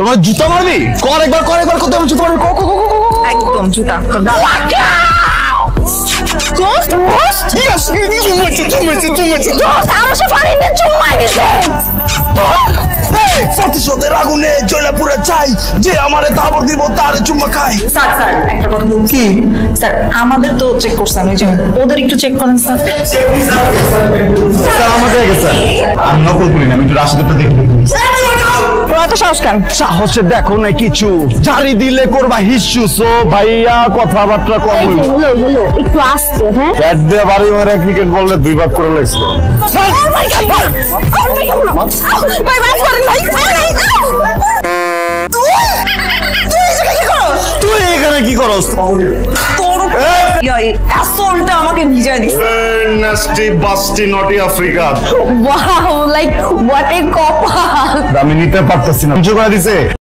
তোমার জুতা মারবি? কর একবার কত জুতা মারবি? একদম জুতা প্রতিশোধের আগুনে জ্বলে পুড়ে চাই, যে আমারে তাবর দিব তার চুম্মা খাই। স্যার একটা কথা বলছি কি স্যার, আমাদের তো চেক করছেন, ওই যে ওদের একটু চেক করেন স্যার। স্যার আমাদের গেছে, আমি নকল করি না, আমি একটু রাশিদটা দেখি। সাহসে দেখো না কিছু, জারি দিলে করবা হিসু। সো ভাইয়া কথাবার্তা কম হইলো, একটু আসতে। হ্যাঁ, ব্যাট দিয়ে বাড়ি মারে ক্রিকেট বললে 2 বার করে লাগছিল। তুই এখানে কি করস? আসলটা আমাকে ভিজায় দিচ্ছে। নাস্টি বাস্টি নটি Africa. Wow, like what a কপাল। আমি নিতে পারতেছি না, কিছু করে দিছে।